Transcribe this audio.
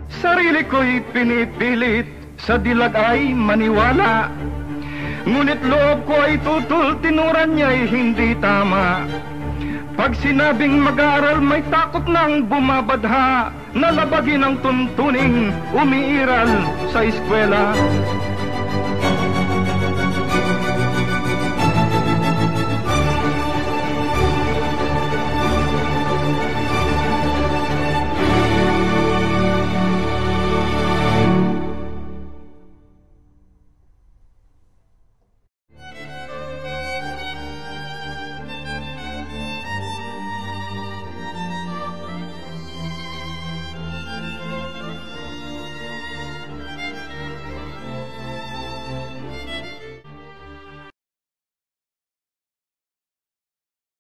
Sarili ko'y pinipilit, sa dilag ay maniwala. Ngunit loob ko ay tutol, tinuran niya'y hindi tama. Pag sinabing mag-aaral, may takot nang bumabadha. Nalabagin ang tuntuning, umiiral sa eskwela.